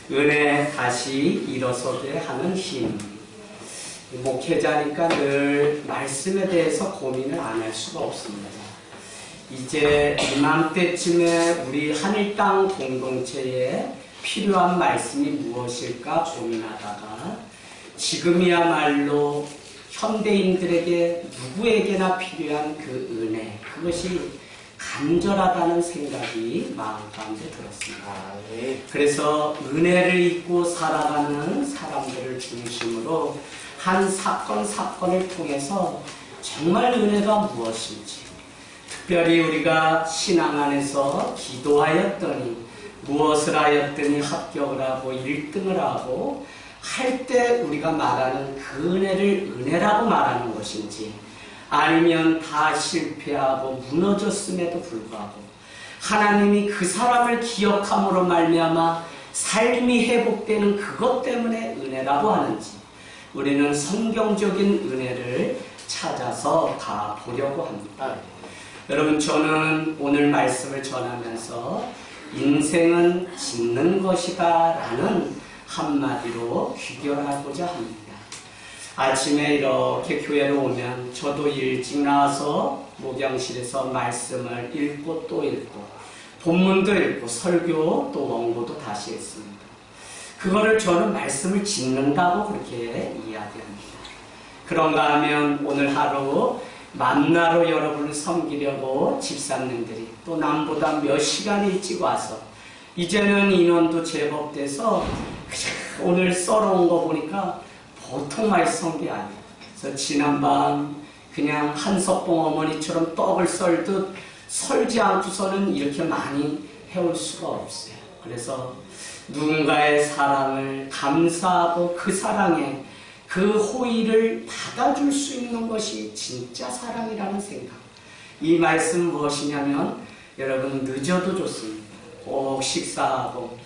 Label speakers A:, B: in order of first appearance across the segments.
A: 은혜 다시 일어서게 하는 힘. 목회자니까 늘 말씀에 대해서 고민을 안 할 수가 없습니다. 이제 이맘때쯤에 우리 하늘땅 공동체에 필요한 말씀이 무엇일까 고민하다가 지금이야말로 현대인들에게 누구에게나 필요한 그 은혜, 그것이 간절하다는 생각이 마음 가운데 들었습니다. 그래서 은혜를 잊고 살아가는 사람들을 중심으로 한 사건을 통해서 정말 은혜가 무엇인지, 특별히 우리가 신앙 안에서 기도하였더니 무엇을 하였더니 합격을 하고 1등을 하고 할 때 우리가 말하는 그 은혜를 은혜라고 말하는 것인지, 아니면 다 실패하고 무너졌음에도 불구하고 하나님이 그 사람을 기억함으로 말미암아 삶이 회복되는 그것 때문에 은혜라고 하는지, 우리는 성경적인 은혜를 찾아서 다 보려고 합니다. 여러분, 저는 오늘 말씀을 전하면서 인생은 짓는 것이다 라는 한마디로 귀결하고자 합니다. 아침에 이렇게 교회로 오면 저도 일찍 나와서 목양실에서 말씀을 읽고 또 읽고 본문도 읽고 설교 또 원고도 다시 했습니다. 그거를 저는 말씀을 짓는다고 그렇게 이야기합니다. 그런가 하면 오늘 하루 만나러 여러분을 섬기려고 집사님들이 또 남보다 몇 시간 일찍 와서 이제는 인원도 제법 돼서 오늘 썰어온 거 보니까 보통 많이 썬 게 아니에요. 그래서 지난밤 그냥 한석봉 어머니처럼 떡을 썰듯 설지 않고서는 이렇게 많이 해올 수가 없어요. 그래서 누군가의 사랑을 감사하고 그 사랑에 그 호의를 받아줄 수 있는 것이 진짜 사랑이라는 생각. 이 말씀 무엇이냐면, 여러분 늦어도 좋습니다. 꼭 식사하고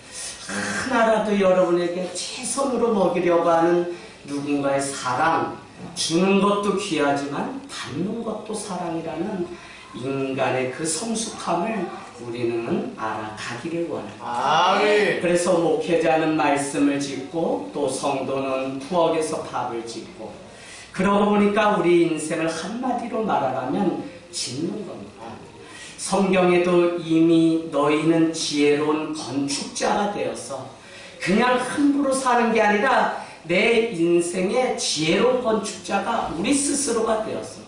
A: 하나라도 여러분에게 최선으로 먹이려고 하는 누군가의 사랑, 주는 것도 귀하지만 받는 것도 사랑이라는 인간의 그 성숙함을 우리는 알아가기를 원합니다. 그래서 목회자는 말씀을 짓고 또 성도는 부엌에서 밥을 짓고, 그러고 보니까 우리 인생을 한마디로 말하라면 짓는 겁니다. 성경에도 이미 너희는 지혜로운 건축자가 되어서 그냥 함부로 사는 게 아니라 내 인생의 지혜로운 건축자가 우리 스스로가 되어서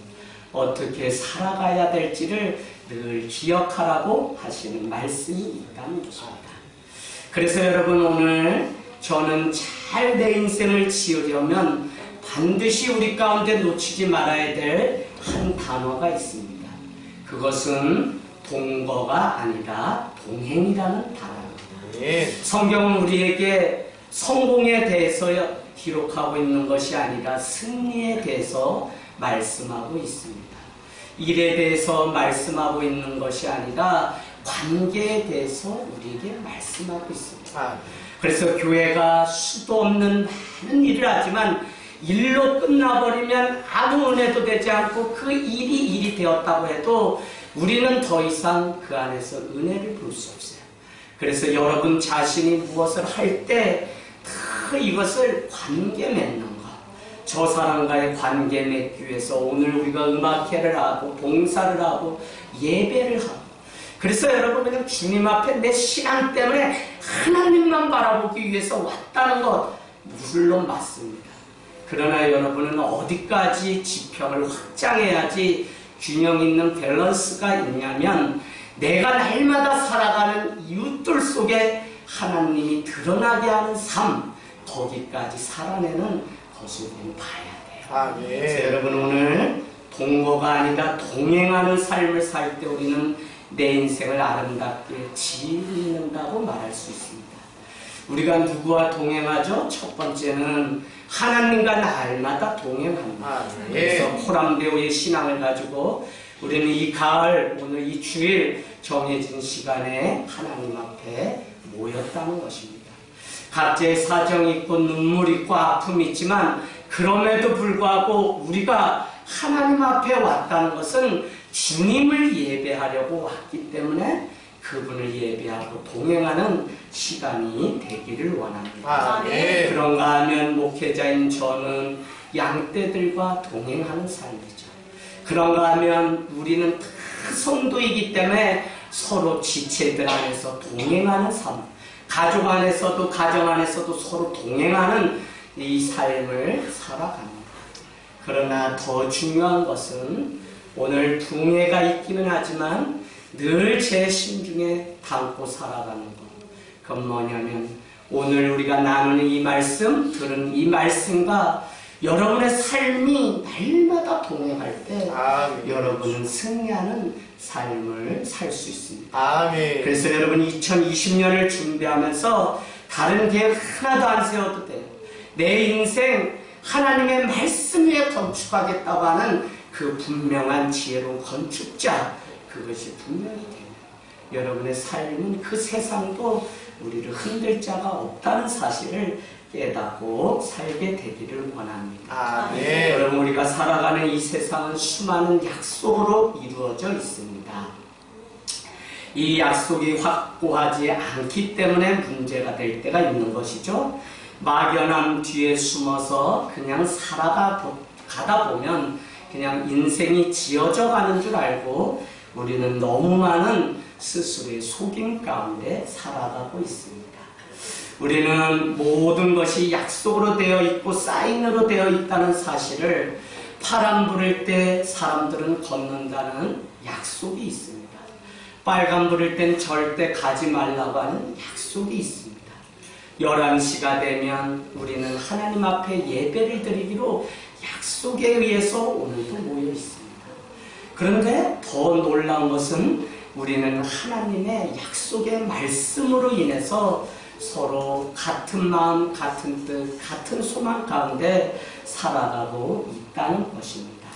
A: 어떻게 살아가야 될지를 늘 기억하라고 하시는 말씀이 있다는 것입니다. 그래서 여러분, 오늘 저는 잘 내 인생을 지으려면 반드시 우리 가운데 놓치지 말아야 될 한 단어가 있습니다. 그것은 동거가 아니라 동행이라는 단어입니다. 성경은 우리에게 성공에 대해서 기록하고 있는 것이 아니라 승리에 대해서 말씀하고 있습니다. 일에 대해서 말씀하고 있는 것이 아니라 관계에 대해서 우리에게 말씀하고 있습니다. 그래서 교회가 수도 없는 많은 일을 하지만 일로 끝나버리면 아무 은혜도 되지 않고 그 일이 되었다고 해도 우리는 더 이상 그 안에서 은혜를 볼 수 없어요. 그래서 여러분 자신이 무엇을 할 때 다 이것을 관계 맺는 것, 저 사람과의 관계 맺기 위해서 오늘 우리가 음악회를 하고 봉사를 하고 예배를 하고, 그래서 여러분 그냥 주님 앞에 내 신앙 때문에 하나님만 바라보기 위해서 왔다는 것 물론 맞습니다. 그러나 여러분은 어디까지 지평을 확장해야지 균형 있는 밸런스가 있냐면, 내가 날마다 살아가는 이웃들 속에 하나님이 드러나게 하는 삶, 거기까지 살아내는 것을 봐야 돼요. 그래서 여러분 오늘 동거가 아니라 동행하는 삶을 살 때 우리는 내 인생을 아름답게 지는다고 말할 수 있습니다. 우리가 누구와 동행하죠? 첫 번째는 하나님과 날마다 동행합니다. 그래서 호람대오의 신앙을 가지고 우리는 이 가을, 오늘 이 주일 정해진 시간에 하나님 앞에 모였다는 것입니다. 각자의 사정이 있고 눈물이 있고 아픔이 있지만 그럼에도 불구하고 우리가 하나님 앞에 왔다는 것은 주님을 예배하려고 왔기 때문에 그분을 예배하고 동행하는 시간이 되기를 원합니다.
B: 네.
A: 그런가 하면 목회자인 저는 양떼들과 동행하는 삶이죠. 그런가 하면 우리는 다 성도이기 때문에 서로 지체들 안에서 동행하는 삶, 가족 안에서도 가정 안에서도 서로 동행하는 이 삶을 살아갑니다. 그러나 더 중요한 것은 오늘 붕해가 있기는 하지만 늘 제 심중에 담고 살아가는 것. 그건 뭐냐면 오늘 우리가 나누는 이 말씀, 들은 이 말씀과 여러분의 삶이 날마다 동행할 때
B: 아멘.
A: 여러분은 승리하는 삶을 살 수 있습니다.
B: 아멘.
A: 그래서 여러분 2020년을 준비하면서 다른 계획 하나도 안 세워도 돼요. 내 인생 하나님의 말씀 위에 건축하겠다고 하는 그 분명한 지혜로운 건축자, 그것이 분명히 됩니다. 여러분의 삶은 그 세상도 우리를 흔들 자가 없다는 사실을 깨닫고 살게 되기를 원합니다.
B: 아멘.
A: 여러분, 우리가 살아가는 이 세상은 수많은 약속으로 이루어져 있습니다. 이 약속이 확고하지 않기 때문에 문제가 될 때가 있는 것이죠. 막연함 뒤에 숨어서 그냥 가다 보면 그냥 인생이 지어져 가는 줄 알고 우리는 너무 많은 스스로의 속임 가운데 살아가고 있습니다. 우리는 모든 것이 약속으로 되어 있고 사인으로 되어 있다는 사실을 파란 불일 때 사람들은 걷는다는 약속이 있습니다. 빨간 불일 땐 절대 가지 말라고 하는 약속이 있습니다. 11시가 되면 우리는 하나님 앞에 예배를 드리기로 약속에 의해서 오늘도 모여 있습니다. 그런데 더 놀라운 것은 우리는 하나님의 약속의 말씀으로 인해서 서로 같은 마음, 같은 뜻, 같은 소망 가운데 살아가고 있다는 것입니다.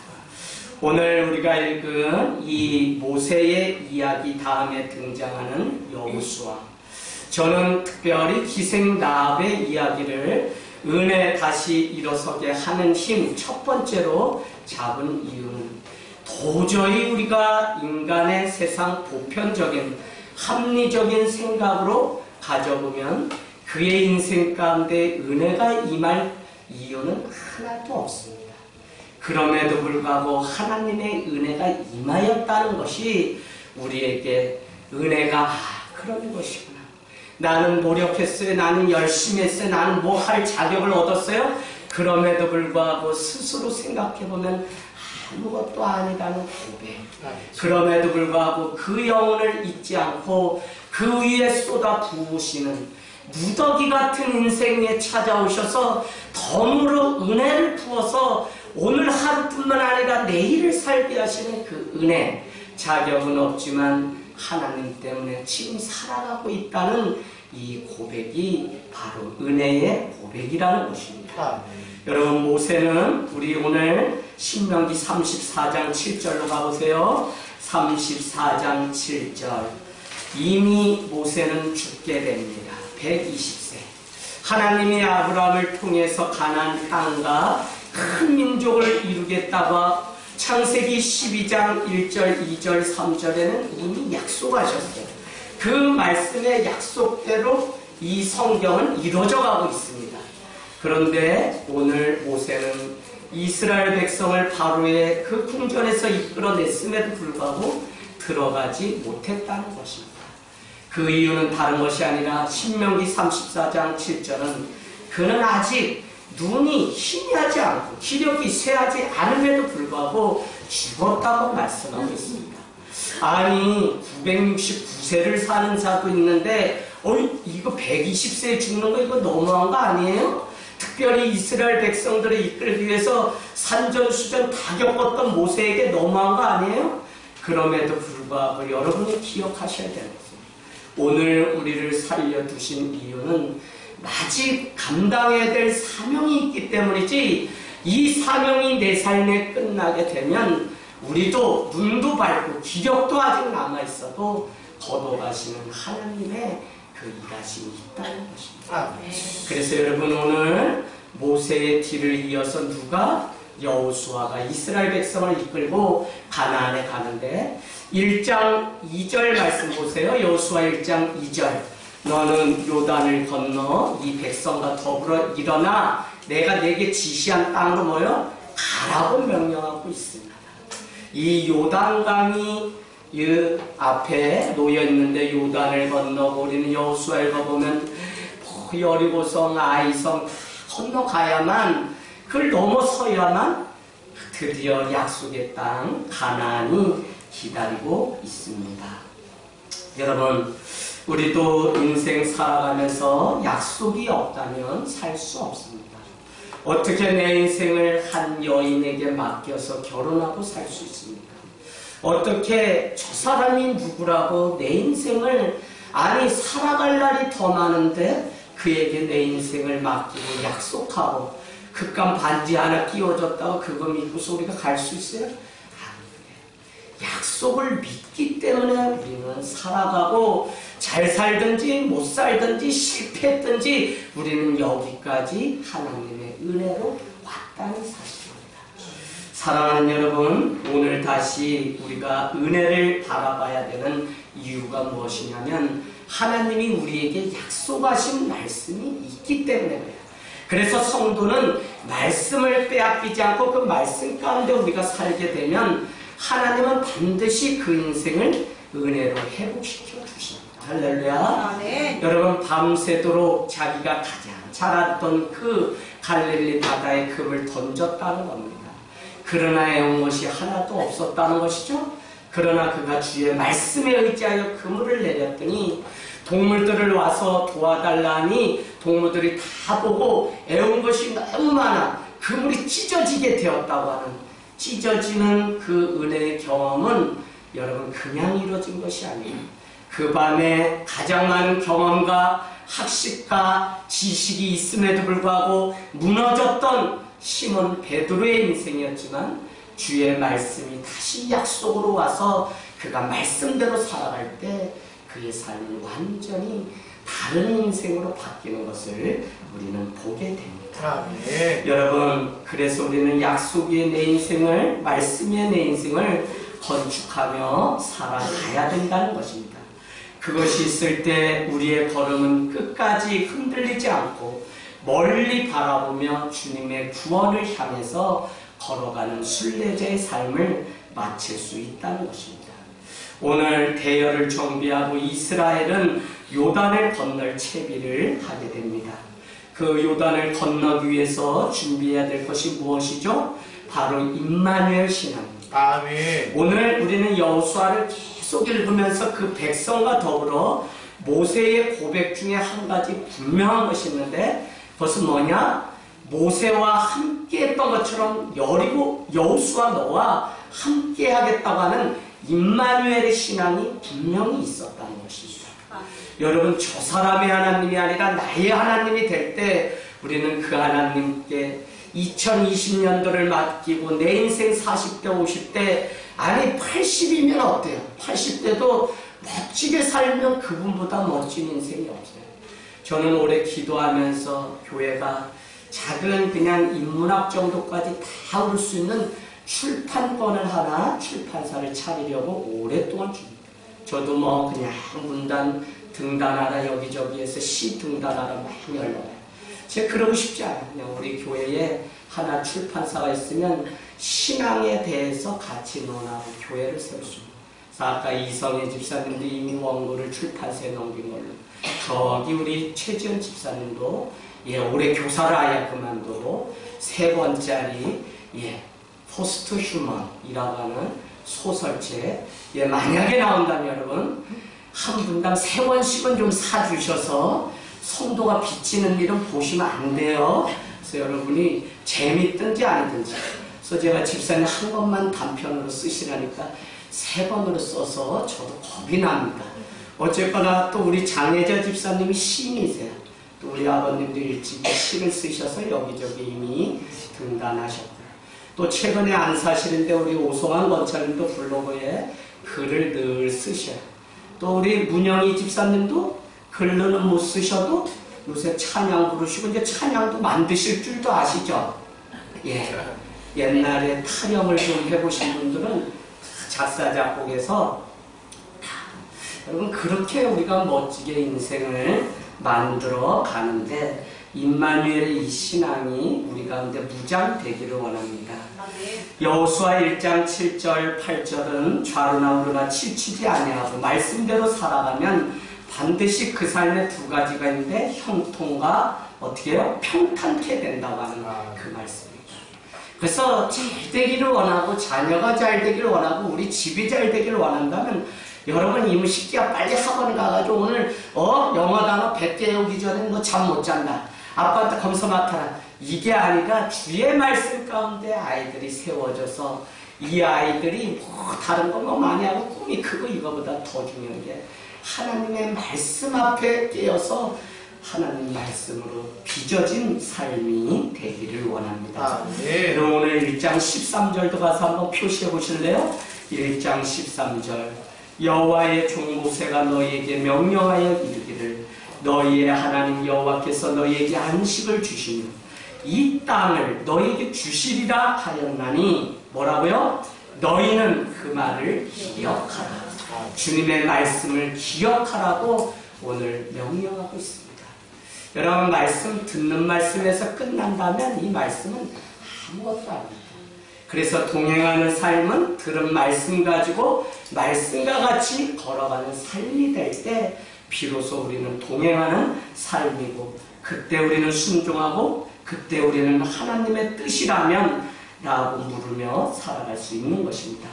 A: 오늘 우리가 읽은 이 모세의 이야기 다음에 등장하는 여호수아, 저는 특별히 기생 라합의 이야기를 은혜 다시 일어서게 하는 힘 첫 번째로 잡은 이유는 도저히 우리가 인간의 세상 보편적인 합리적인 생각으로 가져보면 그의 인생 가운데 은혜가 임할 이유는 하나도 없습니다. 그럼에도 불구하고 하나님의 은혜가 임하였다는 것이 우리에게 은혜가 그런 것이구나. 나는 노력했어요. 나는 열심히 했어요. 나는 뭐 할 자격을 얻었어요. 그럼에도 불구하고 스스로 생각해보면 아무것도 아니라는 고백. 그럼에도 불구하고 그 영혼을 잊지 않고 그 위에 쏟아 부으시는 무더기 같은 인생에 찾아오셔서 덤으로 은혜를 부어서 오늘 하루뿐만 아니라 내일을 살게 하시는 그 은혜. 자격은 없지만 하나님 때문에 지금 살아가고 있다는 이 고백이 바로 은혜의 고백이라는 것입니다. 여러분, 모세는 우리 오늘 신명기 34장 7절로 가보세요. 34장 7절. 이미 모세는 죽게 됩니다. 120세. 하나님이 아브라함을 통해서 가나안 땅과 큰 민족을 이루겠다고 창세기 12장 1절, 2절, 3절에는 이미 약속하셨어요. 그 말씀의 약속대로 이 성경은 이루어져 가고 있습니다. 그런데 오늘 모세는 이스라엘 백성을 바로의 그 궁전에서 이끌어냈음에도 불구하고 들어가지 못했다는 것입니다. 그 이유는 다른 것이 아니라 신명기 34장 7절은 그는 아직 눈이 희미하지 않고 기력이 쇠하지 않음에도 불구하고 죽었다고 말씀하고 있습니다. 아니 969세를 사는 자도 있는데 이거 120세에 죽는 거 이거 너무한 거 아니에요? 특별히 이스라엘 백성들을 이끌기 위해서 산전수전 다 겪었던 모세에게 너무한 거 아니에요? 그럼에도 불구하고 여러분이 기억하셔야 되는 것입니다. 오늘 우리를 살려두신 이유는 아직 감당해야 될 사명이 있기 때문이지, 이 사명이 내 삶에 끝나게 되면 우리도 눈도 밝고 기력도 아직 남아있어도 걷어가시는 하나님의 그 일하심이 있다는 것입니다. 그래서 여러분, 오늘 모세의 뒤를 이어서 누가 여호수아가 이스라엘 백성을 이끌고 가나안에 가는데 1장 2절 말씀 보세요. 여호수아 1장 2절. 너는 요단을 건너 이 백성과 더불어 일어나 내가 내게 지시한 땅으로 모여 가라고 명령하고 있습니다. 이 요단강이 이 앞에 놓여 있는데 요단을 건너고 우리는 여호수아 읽어보면 여리고성, 아이성 건너가야만 그걸 넘어서야만 드디어 약속의 땅 가나안이 기다리고 있습니다. 여러분, 우리도 인생 살아가면서 약속이 없다면 살 수 없습니다. 어떻게 내 인생을 한 여인에게 맡겨서 결혼하고 살 수 있습니까? 어떻게 저 사람이 누구라고 내 인생을 아니 살아갈 날이 더 많은데 그에게 내 인생을 맡기고 약속하고 극감 반지 하나 끼워줬다고 그거 믿고서 우리가 갈 수 있어요? 약속을 믿기 때문에 우리는 살아가고 잘 살든지 못 살든지 실패했든지 우리는 여기까지 하나님의 은혜로 왔다는 사실입니다. 사랑하는 여러분, 오늘 다시 우리가 은혜를 바라봐야 되는 이유가 무엇이냐면 하나님이 우리에게 약속하신 말씀이 있기 때문에 그래요. 그래서 성도는 말씀을 빼앗기지 않고 그 말씀 가운데 우리가 살게 되면 하나님은 반드시 그 인생을 은혜로 회복시켜 주십니다. 할렐루야. 네. 여러분, 밤새도록 자기가 가장 잘 알던 그 갈릴리 바다에 금을 던졌다는 겁니다. 그러나 애용못이 하나도 없었다는 것이죠. 그러나 그가 주의 말씀에 의지하여 그물을 내렸더니 동물들을 와서 도와달라니 동물들이 다 보고 애운 것이 너무 많아 그물이 찢어지게 되었다고 하는 찢어지는 그 은혜의 경험은 여러분 그냥 이루어진 것이 아니에요. 그 밤에 가장 많은 경험과 학식과 지식이 있음에도 불구하고 무너졌던 시몬 베드로의 인생이었지만 주의 말씀이 다시 약속으로 와서 그가 말씀대로 살아갈 때 그의 삶이 완전히 다른 인생으로 바뀌는 것을 우리는 보게 됩니다. 네. 여러분, 그래서 우리는 약속 위에 내 인생을, 말씀 위에 내 인생을 건축하며 살아가야 된다는 것입니다. 그것이 있을 때 우리의 걸음은 끝까지 흔들리지 않고 멀리 바라보며 주님의 구원을 향해서 걸어가는 순례자의 삶을 마칠 수 있다는 것입니다. 오늘 대열을 정비하고 이스라엘은 요단을 건널 채비를 하게 됩니다. 그 요단을 건너기 위해서 준비해야 될 것이 무엇이죠? 바로 임마누엘 신앙입니다. 아멘. 오늘 우리는 여호수아를 계속 읽으면서 그 백성과 더불어 모세의 고백 중에 한 가지 분명한 것이 있는데 그것은 뭐냐? 모세와 함께 했던 것처럼 여호수아 너와 함께 하겠다고 하는 임마누엘의 신앙이 분명히 있었다는 것입니다. 여러분, 저 사람의 하나님이 아니라 나의 하나님이 될 때 우리는 그 하나님께 2020년도를 맡기고 내 인생 40대 50대 아니 80이면 어때요? 80대도 멋지게 살면 그분보다 멋진 인생이 없어요. 저는 올해 기도하면서 교회가 작은 그냥 인문학 정도까지 다 올 수 있는 출판권을 하나 출판사를 차리려고 오랫동안 줍니다. 저도 뭐 그냥 문단 등단하라 여기저기에서 시 등단하라 막 열려요. 제가 그러고 싶지 않아요. 그냥 우리 교회에 하나 출판사가 있으면 신앙에 대해서 같이 논하고 교회를 세울 수 있습니다. 아까 이성애 집사님도 이미 원고를 출판사에 넘긴 걸로 저기 우리 최지연 집사님도 올해 교사를 아예 그만두고 3권짜리 포스트 휴먼이라고 하는 소설책 만약에 나온다면 여러분 한 분당 3권씩은 좀 사주셔서 성도가 비치는 일은 보시면 안 돼요. 그래서 여러분이 재밌든지 아니든지 그래서 제가 집사님 한 권만 단편으로 쓰시라니까 3권으로 써서 저도 겁이 납니다. 어쨌거나 또 우리 장혜자 집사님이 시인이세요. 또 우리 아버님도 일찍 시를 쓰셔서 여기저기 이미 등단하셨고 또 최근에 안 사시는데 우리 오송환 권사님도 블로그에 글을 늘 쓰셔요. 또 우리 문영희 집사님도 글로는 못 쓰셔도 요새 찬양 부르시고 이제 찬양도 만드실 줄도 아시죠? 옛날에 타령을 좀 해보신 분들은 작사 작곡에서 여러분 그렇게 우리가 멋지게 인생을 만들어 가는데 임마누엘의 이 신앙이 우리 가운데 무장되기를 원합니다. 여호수아 1장 7절 8절은 좌로나 우로나 치치지 아니하고 말씀대로 살아가면 반드시 그 삶에 두 가지가 있는데 형통과 어떻게 해요? 평탄케 된다고 하는 그 말씀이죠. 그래서 잘 되기를 원하고 자녀가 잘 되기를 원하고 우리 집이 잘 되기를 원한다면 여러분 이무식기야 빨리 학원 가가지고 오늘 영어 단어 100개 외우기 전에 너 잠 못 잔다. 아빠한테 검사 맡아라. 이게 아니라 주의 말씀 가운데 아이들이 세워져서 이 아이들이 뭐 다른 거 뭐 많이 하고 꿈이 크고 이거보다 더 중요한 게 하나님의 말씀 앞에 깨어서 하나님 말씀으로 빚어진 삶이 되기를 원합니다.
B: 네.
A: 그럼 오늘 1장 13절도 가서 한번 표시해 보실래요? 1장 13절 여호와의 종 모세가 너희에게 명령하여 이르기를 너희의 하나님 여호와께서 너희에게 안식을 주시며 이 땅을 너희에게 주시리라 하였나니 뭐라고요? 너희는 그 말을 기억하라. 주님의 말씀을 기억하라고 오늘 명령하고 있습니다. 여러분 말씀 듣는 말씀에서 끝난다면 이 말씀은 아무것도 아닙니다. 그래서 동행하는 삶은 들은 말씀 가지고 말씀과 같이 걸어가는 삶이 될 때 비로소 우리는 동행하는 삶이고 그때 우리는 순종하고 그때 우리는 하나님의 뜻이라면 라고 물으며 살아갈 수 있는 것입니다.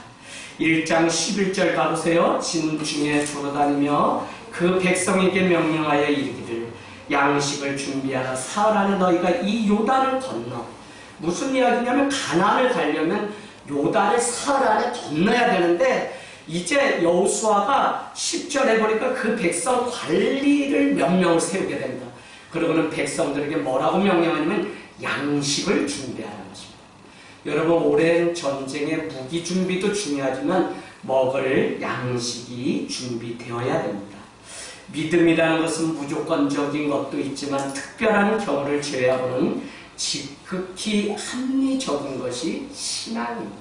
A: 1장 11절 가보세요. 진중에 돌아다니며 그 백성에게 명령하여 이르기를 양식을 준비하라. 사흘 안에 너희가 이 요단을 건너. 무슨 이야기냐면 가나안을 가려면 요단을 사흘 안에 건너야 되는데 이제 여호수아가 10절에 보니까 그 백성 관리를 몇 명을 세우게 됩니다. 그러고는 백성들에게 뭐라고 명령하냐면 양식을 준비하라는 것입니다. 여러분 오랜 전쟁의 무기 준비도 중요하지만 먹을 양식이 준비되어야 됩니다. 믿음이라는 것은 무조건적인 것도 있지만 특별한 경우를 제외하고는 지극히 합리적인 것이 신앙입니다.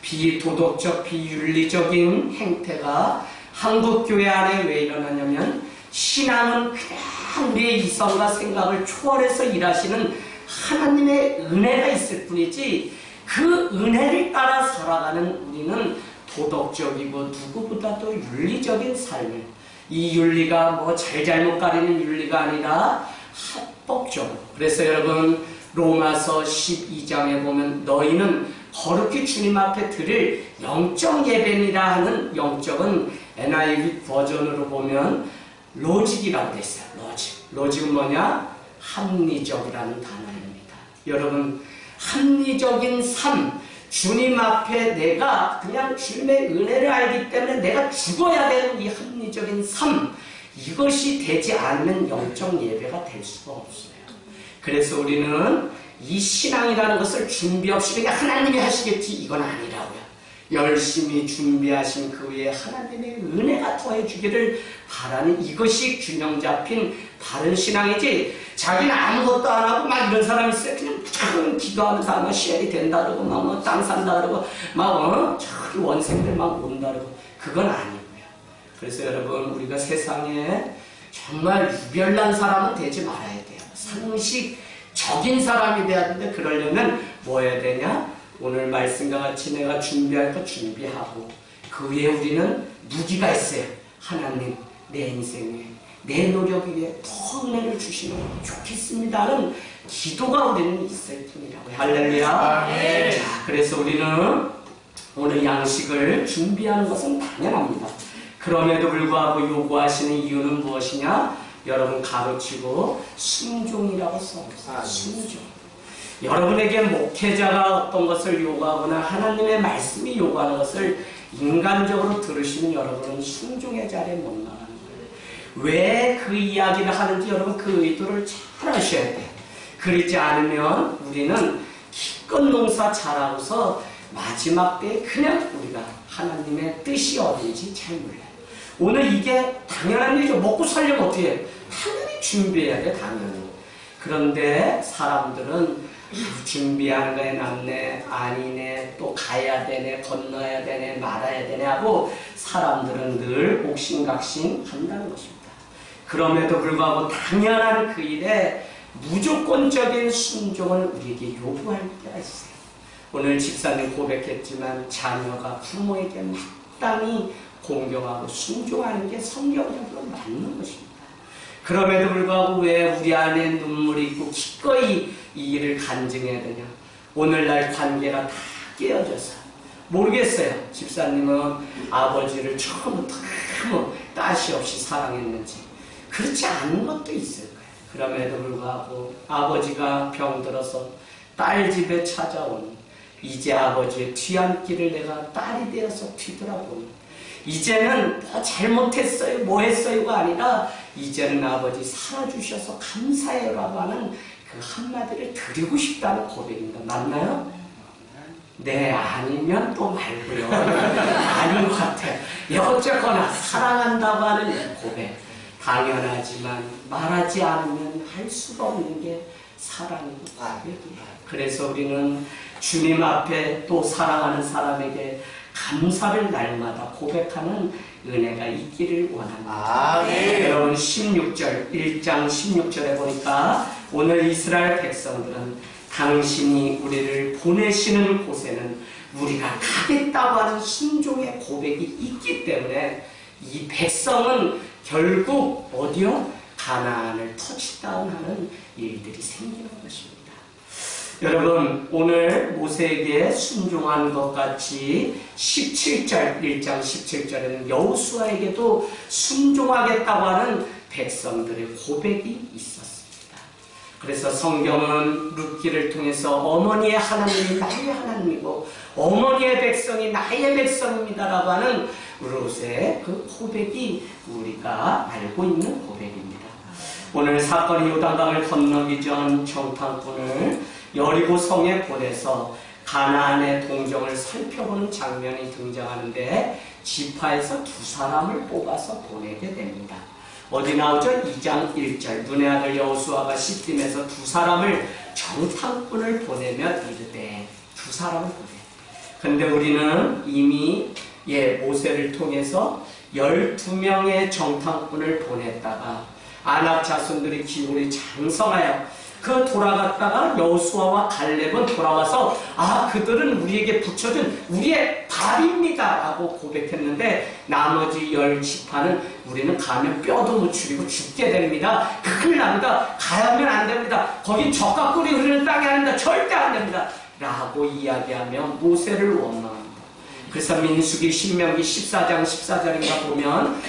A: 비도덕적, 비윤리적인 행태가 한국교회 안에 왜 일어나냐면 신앙은 그냥 우리의 이성과 생각을 초월해서 일하시는 하나님의 은혜가 있을 뿐이지 그 은혜를 따라 살아가는 우리는 도덕적이고 누구보다도 윤리적인 삶을 이 윤리가 뭐 잘잘못 가리는 윤리가 아니라 합법적으로 그래서 여러분 로마서 12장에 보면 너희는 거룩히 주님 앞에 드릴 영적 예배니라 하는 영적은 NIV 버전으로 보면 로직이라고 됐어요. 로직은 뭐냐? 합리적이라는 단어입니다. 여러분 합리적인 삶 주님 앞에 내가 그냥 주님의 은혜를 알기 때문에 내가 죽어야 되는 이 합리적인 삶 이것이 되지 않는 영적 예배가 될 수가 없어요. 그래서 우리는 이 신앙이라는 것을 준비 없이 그냥 하나님이 하시겠지 이건 아니라고요. 열심히 준비하신 그 위에 하나님의 은혜가 더해주기를 바라는 이것이 균형 잡힌 바른 신앙이지 자기는 아무것도 안 하고 막 이런 사람이 있어요. 그냥 무조건 기도하면서 막 시엘이 된다 그러고 막 땅 산다 그러고 막 저기 원생들 막 온다 그러고 그건 아니고요. 그래서 여러분 우리가 세상에 정말 유별난 사람은 되지 말아야 돼요. 상식적인 사람이 돼야 되는데 그러려면 뭐 해야 되냐? 오늘 말씀과 같이 내가 준비할 거 준비하고 그 위에 우리는 무기가 있어요. 하나님 내 인생에 내 노력 위에 더 은혜를 주시면 좋겠습니다는 기도가 우리는 있을 뿐이라고요. 할렐루야. 네. 자, 그래서 우리는 오늘 양식을 준비하는 것은 당연합니다. 그럼에도 불구하고 요구하시는 이유는 무엇이냐? 여러분 가르치고 순종이라고 써있어요. 순종. 여러분에게 목회자가 어떤 것을 요구하거나 하나님의 말씀이 요구하는 것을 인간적으로 들으시면 여러분은 순종의 자리에 못 나가는 거예요. 왜 그 이야기를 하는지 여러분 그 의도를 잘 아셔야 돼요. 그렇지 않으면 우리는 기껏 농사 잘하고서 마지막 때에 그냥 우리가 하나님의 뜻이 어딘지 잘 몰라요. 오늘 이게 당연한 일이죠. 먹고 살려면 어떻게 해요? 당연히 준비해야 돼, 당연히. 그런데 사람들은 준비하는 거에 남네, 아니네, 또 가야 되네, 건너야 되네, 말아야 되네 하고 사람들은 늘 옥신각신 한다는 것입니다. 그럼에도 불구하고 당연한 그 일에 무조건적인 순종을 우리에게 요구할 때가 있어요. 오늘 집사님 고백했지만 자녀가 부모에게 마땅히 공경하고 순종하는 게 성경적으로 맞는 것입니다. 그럼에도 불구하고 왜 우리 안에 눈물이 있고 기꺼이 이 일을 간증해야 되냐? 오늘날 관계가 다 깨어져서 모르겠어요. 집사님은 아버지를 처음부터 아무 따시 없이 사랑했는지 그렇지 않은 것도 있을 거예요. 그럼에도 불구하고 아버지가 병들어서 딸 집에 찾아오니 이제 아버지의 뒤안길을 내가 딸이 되어서 뒤돌아보니 이제는 뭐 잘못했어요, 뭐 했어요가 아니라 이제는 아버지 살아주셔서 감사해요라고 하는 그 한마디를 드리고 싶다는 고백입니다. 맞나요? 네, 아니면 또 말고요. 아닌 것 같아요. 어쨌거나 사랑한다고 하는 고백. 당연하지만 말하지 않으면 할 수가 없는 게 사랑이고 고백이에요. 그래서 우리는 주님 앞에 또 사랑하는 사람에게 감사를 날마다 고백하는 은혜가 있기를 원합니다. 여러분 16절, 1장 16절에 보니까 오늘 이스라엘 백성들은 당신이 우리를 보내시는 곳에는 우리가 가겠다고 하는 순종의 고백이 있기 때문에 이 백성은 결국 어디요? 가나안을 터치다운하는 일들이 생기는 것입니다. 여러분 오늘 모세에게 순종한 것 같이 17절 1장 17절에는 여호수아에게도 순종하겠다고 하는 백성들의 고백이 있었습니다. 그래서 성경은 룻기를 통해서 어머니의 하나님이 나의 하나님이고 어머니의 백성이 나의 백성입니다라고 하는 룻의 그 고백이 우리가 알고 있는 고백입니다. 오늘 사건이 요단강을 건너기 전 정탐꾼을 여리고 성에 보내서 가나안의 동정을 살펴보는 장면이 등장하는데 지파에서 2사람을 뽑아서 보내게 됩니다. 어디 나오죠? 2장 1절 눈의 아들 여호수아가 시딤에서 2사람을 정탐꾼을 보내며 이르되 2사람을 보내. 근데 우리는 이미 모세를 통해서 12명의 정탐꾼을 보냈다가 아낙 자손들이 기울이 장성하여 그 돌아갔다가 여호수아와 갈렙은 돌아와서 그들은 우리에게 붙여준 우리의 밥입니다 라고 고백했는데 나머지 10지파는 우리는 가면 뼈도 못 추리고 죽게 됩니다. 큰일 납니다. 가면 안 됩니다. 거긴 젖과 꿀이 흐르는 땅이 아닙니다. 절대 안 됩니다 라고 이야기하며 모세를 원망합니다. 그래서 민수기 신명기 14장 14절인가 보면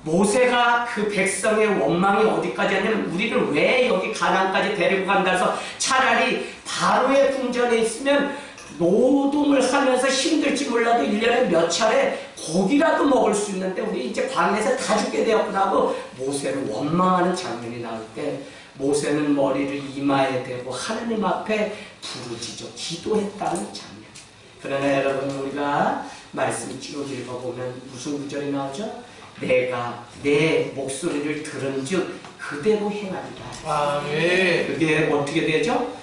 A: 모세가 그 백성의 원망이 어디까지 하냐면 우리를 왜 여기 가나안까지 데리고 간다 해서 차라리 바로의 궁전에 있으면 노동을 하면서 힘들지 몰라도 1년에 몇 차례 고기라도 먹을 수 있는데 우리 이제 광야에서 다 죽게 되었구나 하고 모세를 원망하는 장면이 나올 때 모세는 머리를 이마에 대고 하나님 앞에 부르짖어 기도했다는 장면. 그러나 여러분 우리가 말씀 쭉 읽어보면 무슨 구절이 나오죠? 내가 내 목소리를 들은즉 그대로 행하리라. 그게 어떻게 되죠?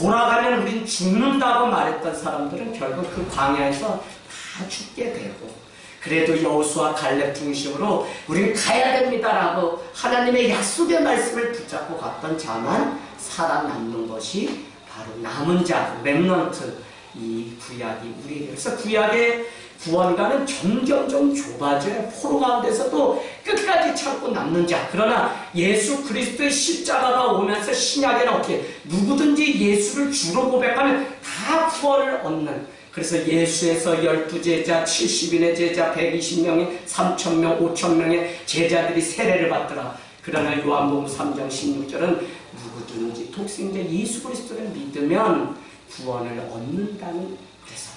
A: 돌아가면 우린 죽는다고 말했던 사람들은 결국 그 광야에서 다 죽게 되고 그래도 여호수아 갈렙 중심으로 우리는 가야 됩니다라고 하나님의 약속의 말씀을 붙잡고 갔던 자만 살아남는 것이 바로 남은 자, 렘넌트 이 구약이 우리에게. 그래서 구약의 구원가는 점점점 좁아져요. 포로 가운데서도 끝까지 참고 남는 자. 그러나 예수 그리스도의 십자가가 오면서 신약에는 어떻게 누구든지 예수를 주로 고백하면 다 구원을 얻는. 그래서 예수에서 12제자, 70인의 제자, 120명의 3,000명, 5,000명의 제자들이 세례를 받더라. 그러나 요한복음 3장 16절은 누구든지 독생자 예수 그리스도를 믿으면 구원을 얻는다는. 그래서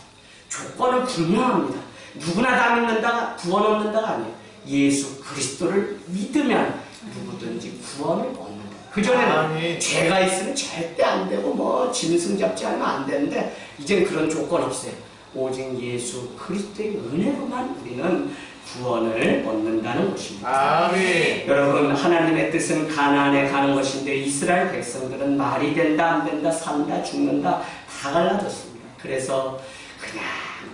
A: 조건은 분명합니다. 누구나 다 믿는다가 구원 얻는다가 아니에요. 예수 그리스도를 믿으면 누구든지 구원을 얻는다. 그전에는 죄가 있으면 절대 안 되고 뭐 짐승 잡지 않으면 안 되는데 이젠 그런 조건 없어요. 오직 예수 그리스도의 은혜로만 우리는 구원을 얻는다는 것입니다.
B: 아멘.
A: 여러분, 하나님의 뜻은 가나안에 가는 것인데 이스라엘 백성들은 말이 된다 안 된다, 산다 죽는다 다 갈라졌습니다. 그래서 그냥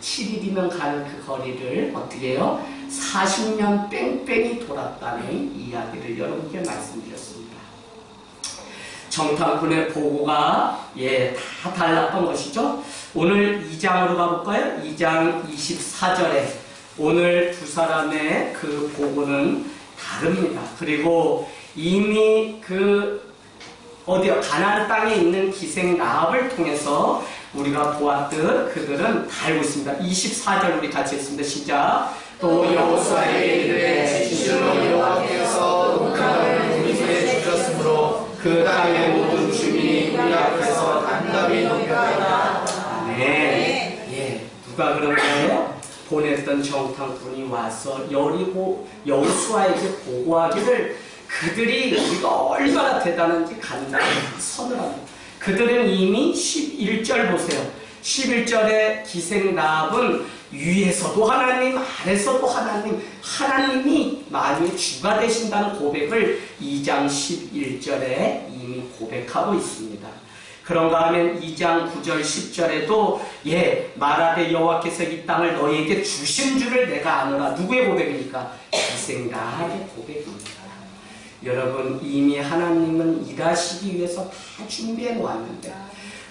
A: 7일이면 가는 그 거리를 어떻게 해요? 40년 뺑뺑이 돌았다는 이야기를 여러분께 말씀드렸습니다. 정탐꾼의 보고가 다 달랐던 것이죠. 오늘 2장으로 가볼까요? 2장 24절에 오늘 두 사람의 그 보고는 다릅니다. 그리고 이미 가나안 땅에 있는 기생 라합을 통해서 우리가 보았듯 그들은 다 알고 있습니다. 24절 우리 같이 했습니다. 시작. 또 여호수아에게 이르되 진실로 여호와께서 그 땅을 우리 손에 주셨으므로 그 땅의 모든 주민이 우리 앞에서 단답이 높였다. 아멘. 누가 그런 거예요? 보냈던 정탐꾼이 와서 여호수아에게 보고하기를 그들이 우리가 얼마나 대단한지 간단히 선을 합니다. 그들은 이미 11절 보세요. 11절에 기생 라합은 위에서도 하나님, 아래서도 하나님, 하나님이 만유의 주가 되신다는 고백을 2장 11절에 이미 고백하고 있습니다. 그런가 하면 2장 9절 10절에도 말하되 여호와께서 이 땅을 너희에게 주신 줄을 내가 아노라. 누구의 고백입니까? 기생 라합의 고백입니다. 여러분, 이미 하나님은 일하시기 위해서 다 준비해 놓았는데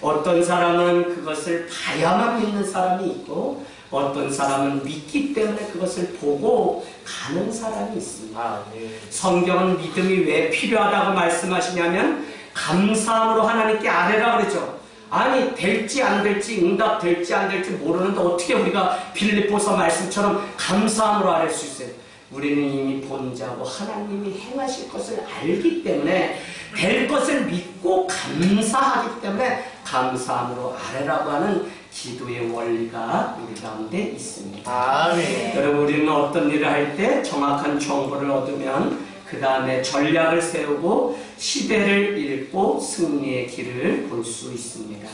A: 어떤 사람은 그것을 봐야만 믿는 사람이 있고 어떤 사람은 믿기 때문에 그것을 보고 가는 사람이 있습니다. 성경은 믿음이 왜 필요하다고 말씀하시냐면 감사함으로 하나님께 아뢰라 그러죠. 아니, 될지 안 될지, 응답 될지 안 될지 모르는데 어떻게 우리가 빌립보서 말씀처럼 감사함으로 아뢰 수 있어요? 우리는 이미 본자고 하나님이 행하실 것을 알기 때문에 될 것을 믿고 감사하기 때문에 감사함으로 아뢰라고 하는 기도의 원리가 우리 가운데 있습니다.
B: 아멘.
A: 여러분, 우리는 어떤 일을 할 때 정확한 정보를 얻으면 그 다음에 전략을 세우고 시대를 읽고 승리의 길을 볼 수 있습니다.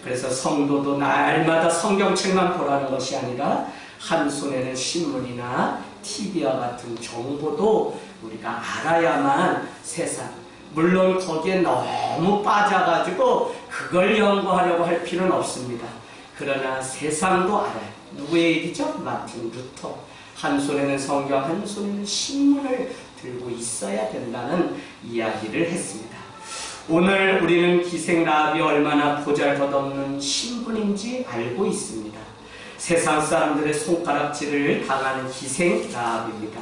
A: 그래서 성도도 날마다 성경책만 보라는 것이 아니라 한 손에는 신문이나 TV와 같은 정보도 우리가 알아야만 세상, 물론 거기에 너무 빠져가지고 그걸 연구하려고 할 필요는 없습니다. 그러나 세상도 알아요. 누구의 얘기죠? 마틴 루터. 한 손에는 성경, 한 손에는 신문을 들고 있어야 된다는 이야기를 했습니다. 오늘 우리는 기생 라합이 얼마나 보잘것없는 신분인지 알고 있습니다. 세상 사람들의 손가락질을 당하는 기생 라합입니다.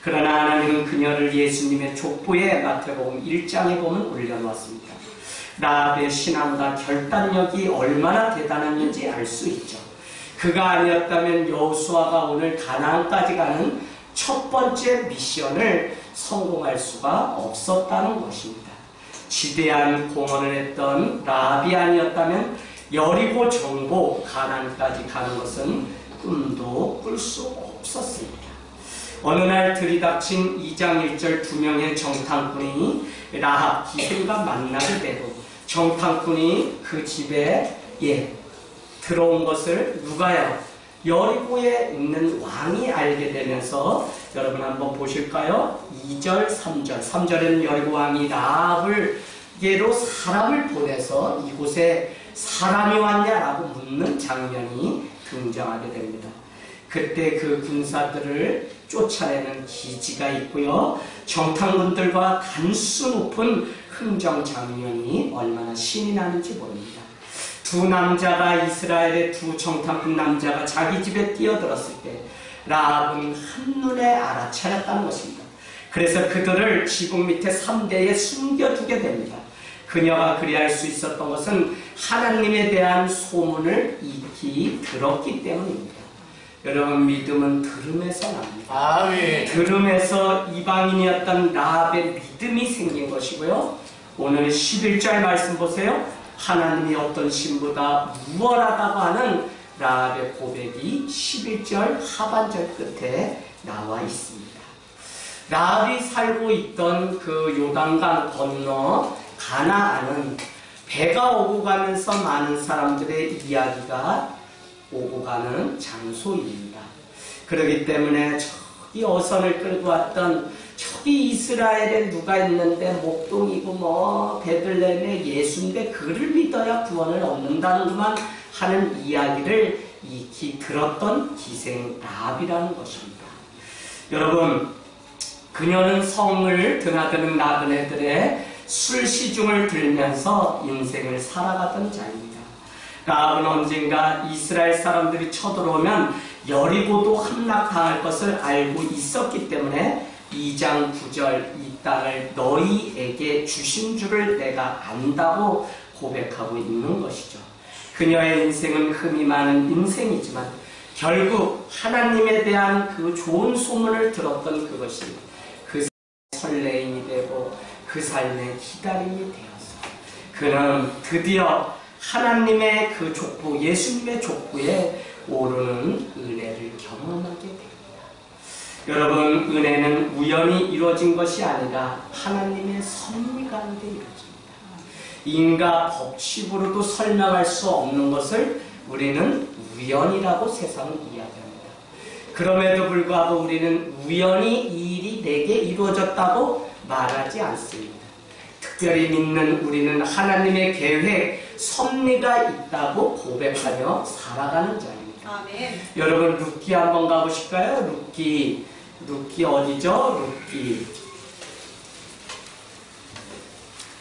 A: 그러나 하나님은 그녀를 예수님의 족보에 마태복음 1장에 보면 올려놓았습니다. 라합의 신앙과 결단력이 얼마나 대단했는지 알 수 있죠. 그가 아니었다면 여호수아가 오늘 가나안까지 가는 첫 번째 미션을 성공할 수가 없었다는 것입니다. 지대한 공헌을 했던 라합이 아니었다면 여리고 정보 가나안까지 가는 것은 꿈도 꿀 수 없었습니다. 어느 날 들이닥친 2장 1절 두 명의 정탐꾼이 라합 기생과 만나게 되고 정탐꾼이 그 집에 들어온 것을 누가요? 여리고에 있는 왕이 알게 되면서 여러분 한번 보실까요? 2절 3절 3절에는 여리고 왕이 라합에게로 사람을 보내서 이곳에 사람이 왔냐라고 묻는 장면이 등장하게 됩니다. 그때 그 군사들을 쫓아내는 기지가 있고요. 정탐꾼들과 단수 높은 흥정 장면이 얼마나 신이 나는지 모릅니다. 두 남자가 이스라엘의 두 정탐꾼 남자가 자기 집에 뛰어들었을 때 라합은 한눈에 알아차렸다는 것입니다. 그래서 그들을 지붕 밑에 3대에 숨겨두게 됩니다. 그녀가 그리할 수 있었던 것은 하나님에 대한 소문을 익히 들었기 때문입니다. 여러분, 믿음은 들음에서 납니다.
B: 아멘.
A: 들음에서 이방인이었던 라합의 믿음이 생긴 것이고요. 오늘 11절 말씀 보세요. 하나님이 어떤 신보다 우월하다고 하는 라합의 고백이 11절 하반절 끝에 나와 있습니다. 라합이 살고 있던 그 요단강 건너 가나안은 배가 오고 가면서 많은 사람들의 이야기가 오고 가는 장소입니다. 그렇기 때문에 이 어선을 끌고 왔던 저기 이스라엘에 누가 있는데 목동이고 뭐 베들레헴에 예수인데 그를 믿어야 구원을 얻는다는구만 하는 이야기를 익히 들었던 기생 라합이라는 것입니다. 여러분, 그녀는 성을 드나드는 나그네들의 술시중을 들면서 인생을 살아가던 자입니다. 라합은 언젠가 이스라엘 사람들이 쳐들어오면 여리고도 함락당할 것을 알고 있었기 때문에 2장 9절 이 땅을 너희에게 주신 줄을 내가 안다고 고백하고 있는 것이죠. 그녀의 인생은 흠이 많은 인생이지만 결국 하나님에 대한 그 좋은 소문을 들었던 그것이 그 설레임이 되고 그 삶의 기다림이 되어서 그는 드디어 하나님의 그 족보, 예수님의 족보에 오르는 은혜를 경험하게 됩니다. 여러분, 은혜는 우연히 이루어진 것이 아니라 하나님의 섭리 가운데 이루어집니다. 인과 법칙으로도 설명할 수 없는 것을 우리는 우연이라고 세상은 이야기합니다. 그럼에도 불구하고 우리는 우연히 이 일이 내게 이루어졌다고 말하지 않습니다. 특별히 믿는 우리는 하나님의 계획, 섭리가 있다고 고백하며 살아가는 자입니다.
B: 아멘.
A: 여러분, 룻기 한번 가보실까요? 룻기 어디죠?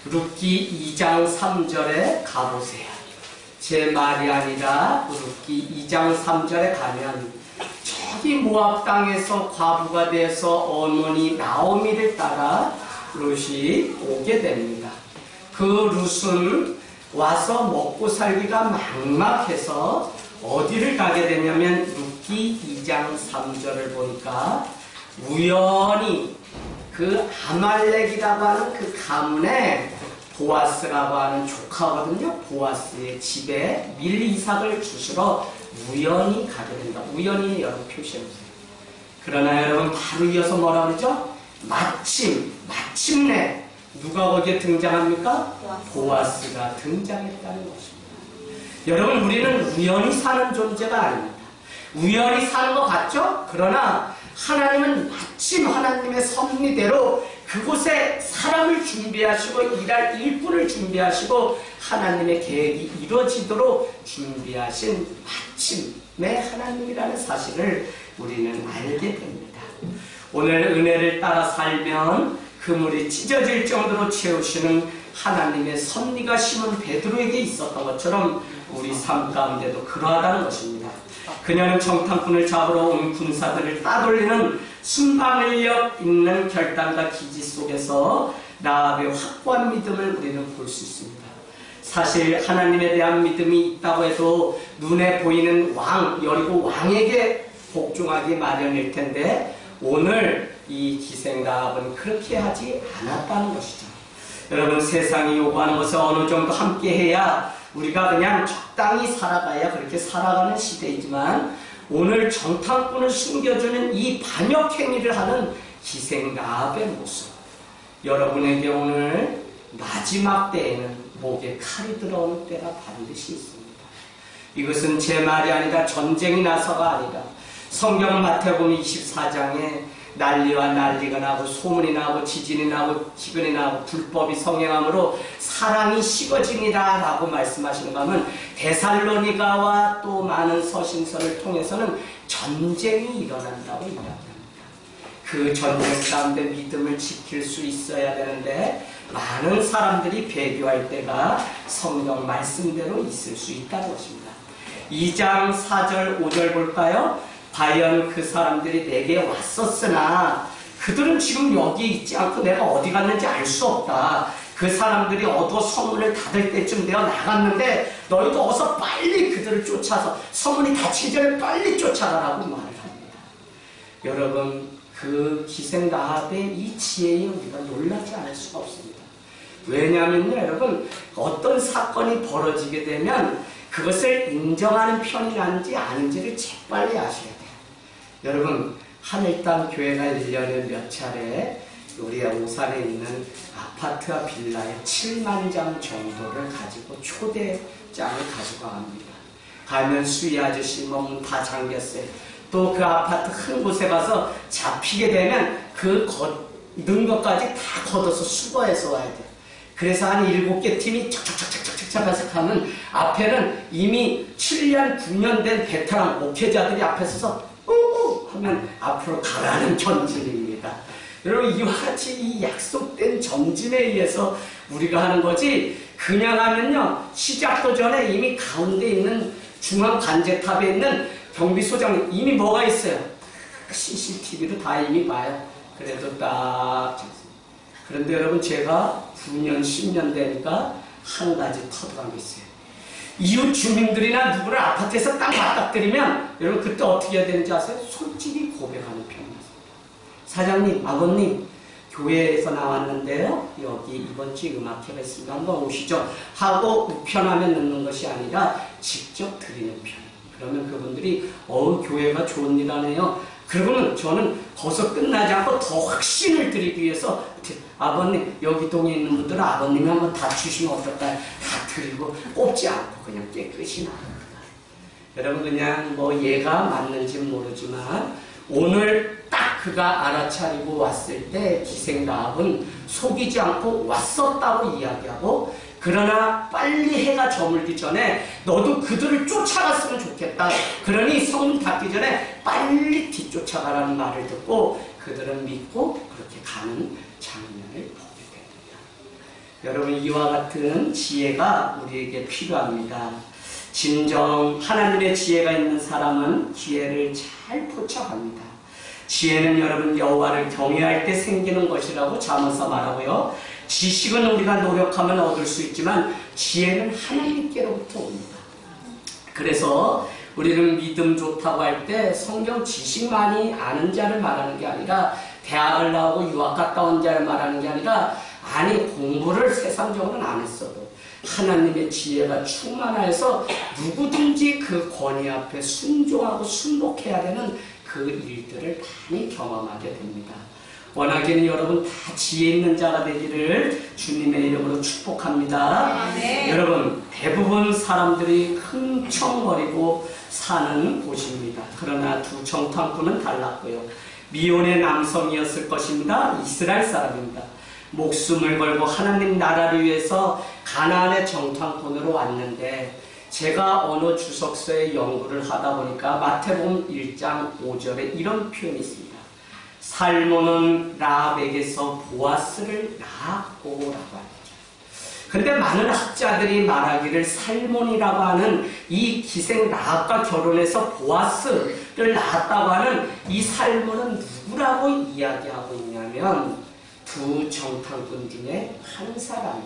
A: 룻기 2장 3절에 가보세요. 제 말이 아니라 룻기 2장 3절에 가면 저기 모압 땅에서 과부가 돼서 어머니 나오미를 따라 룻이 오게 됩니다. 그 룻은 와서 먹고 살기가 막막해서 어디를 가게 되냐면 룻기 2장 3절을 보니까 우연히 그 아말렉이라고 하는 그 가문에 보아스라고 하는 조카거든요. 보아스의 집에 밀이삭을 주시러 우연히 가게 된다. 우연히 여러분 표시해보세요. 그러나 여러분 바로 이어서 뭐라 그러죠? 마침내 누가 거기에 등장합니까? 보아스가 등장했다는 것입니다. 여러분, 우리는 우연히 사는 존재가 아닙니다. 우연히 사는 것 같죠? 그러나 하나님은 마침 하나님의 섭리대로 그곳에 사람을 준비하시고 일할 일꾼을 준비하시고 하나님의 계획이 이루어지도록 준비하신 마침의 하나님이라는 사실을 우리는 알게 됩니다. 오늘 은혜를 따라 살면 그물이 찢어질 정도로 채우시는 하나님의 섭리가 심은 베드로에게 있었던 것처럼 우리 삶 가운데도 그러하다는 것입니다. 그녀는 정탐꾼을 잡으러 온 군사들을 따돌리는 순방을력 있는 결단과 기지 속에서 라합의 확고한 믿음을 우리는 볼 수 있습니다. 사실 하나님에 대한 믿음이 있다고 해도 눈에 보이는 여리고 왕에게 복종하기 마련일 텐데 오늘 이 기생 라합은 그렇게 하지 않았다는 것이죠. 여러분, 세상이 요구하는 것을 어느 정도 함께 해야 우리가 그냥 적당히 살아가야 그렇게 살아가는 시대이지만 오늘 정탐꾼을 숨겨주는 이 반역행위를 하는 기생 라합의 모습, 여러분에게 오늘 마지막 때에는 목에 칼이 들어오는 때가 반드시 있습니다. 이것은 제 말이 아니라 전쟁이 나서가 아니라 성경 마태복음 24장에 난리와 난리가 나고 소문이 나고 지진이 나고 기근이 나고 불법이 성행함으로 사랑이 식어지니라 라고 말씀하시는 것은 데살로니가와 또 많은 서신서를 통해서는 전쟁이 일어난다고 이야기합니다. 그 전쟁 가운데 믿음을 지킬 수 있어야 되는데 많은 사람들이 배교할 때가 성경 말씀대로 있을 수 있다는 것입니다. 2장 4절 5절 볼까요? 과연 그 사람들이 내게 왔었으나 그들은 지금 여기 있지 않고 내가 어디 갔는지 알 수 없다. 그 사람들이 어두워 서문을 닫을 때쯤 되어 나갔는데 너희도 어서 빨리 그들을 쫓아서 서문이 닫히기 전에 빨리 쫓아가라고 말을 합니다. 여러분, 그 기생 라합의 이 지혜에 우리가 놀라지 않을 수가 없습니다. 왜냐하면요, 여러분, 어떤 사건이 벌어지게 되면 그것을 인정하는 편이 나는지 아닌지를 재빨리 아셔야 돼요. 여러분, 하늘땅 교회가 1년에 몇 차례 우리 오산에 있는 아파트와 빌라에 7만 장 정도를 가지고 초대장을 가지고 갑니다. 가면 수희 아저씨 문 다 잠겼어요. 또 그 아파트 큰 곳에 가서 잡히게 되면 그 걷는 것까지 다 걷어서 수거해서 와야 돼요. 그래서 한 7개 팀이 척척척척척척 가서 가면 앞에는 이미 7년, 9년 된 베테랑 목회자들이 앞에 서서 우우 하면 앞으로 가라는 전진입니다. 여러분, 이와 같이 이 약속된 전진에 의해서 우리가 하는 거지, 그냥 하면요, 시작도 전에 이미 가운데 있는 중앙 관제탑에 있는 경비소장님 이미 뭐가 있어요? CCTV로 다 이미 봐요. 그래도 딱. 그런데 여러분, 제가 9년, 10년 되니까 한 가지 터득한 게 있어요. 이웃 주민들이나 누구를 아파트에서 딱 맞닥뜨리면 여러분 그때 어떻게 해야 되는지 아세요? 솔직히 고백하는 편이에요. 사장님, 아버님, 교회에서 나왔는데요, 여기 이번 주에 음악회가 있습니다. 한번 오시죠 하고 우편함에 넣는 것이 아니라 직접 드리는 편이에요. 그러면 그분들이 교회가 좋은 일 하네요. 그러면 저는 거기서 끝나지 않고 더 확신을 드리기 위해서, 아버님, 여기 동에 있는 분들은 아버님이 한번 다 주시면 어떨까요? 다 드리고 꼽지 않고 그냥 깨끗이 나갑니다. 여러분, 그냥 뭐 얘가 맞는지는 모르지만 오늘 딱 그가 알아차리고 왔을 때 기생라합은 속이지 않고 왔었다고 이야기하고, 그러나 빨리 해가 저물기 전에 너도 그들을 쫓아갔으면 좋겠다. 그러니 성문 닫기 전에 빨리 뒤쫓아가라는 말을 듣고 그들은 믿고 그렇게 가는 장면을 보게 됩니다. 여러분, 이와 같은 지혜가 우리에게 필요합니다. 진정 하나님의 지혜가 있는 사람은 기회를 잘 포착합니다. 지혜는 여러분 여호와를 경외할 때 생기는 것이라고 잠언서 말하고요. 지식은 우리가 노력하면 얻을 수 있지만 지혜는 하나님께로부터 옵니다. 그래서 우리는 믿음 좋다고 할 때 성경 지식만이 아는 자를 말하는 게 아니라, 대학을 나오고 유학 갔다 온 자를 말하는 게 아니라, 아니 공부를 세상적으로는 안 했어도 하나님의 지혜가 충만하여서 누구든지 그 권위 앞에 순종하고 순복해야 되는 그 일들을 많이 경험하게 됩니다. 원하기는 여러분 다 지혜 있는 자가 되기를 주님의 이름으로 축복합니다. 네. 여러분, 대부분 사람들이 흥청거리고 사는 곳입니다. 그러나 두 정탐꾼은 달랐고요. 미혼의 남성이었을 것입니다. 이스라엘 사람입니다. 목숨을 걸고 하나님 나라를 위해서 가나안의 정탐꾼으로 왔는데, 제가 어느 주석서에 연구를 하다 보니까 마태복음 1장 5절에 이런 표현이 있습니다. 살몬은 라합에게서 보아스를 낳았고라고 하죠. 그런데 많은 학자들이 말하기를 살몬이라고 하는 이 기생 라합과 결혼해서 보아스를 낳았다고 하는 이 살몬은 누구라고 이야기하고 있냐면, 두 정탐꾼 중에 한 사람이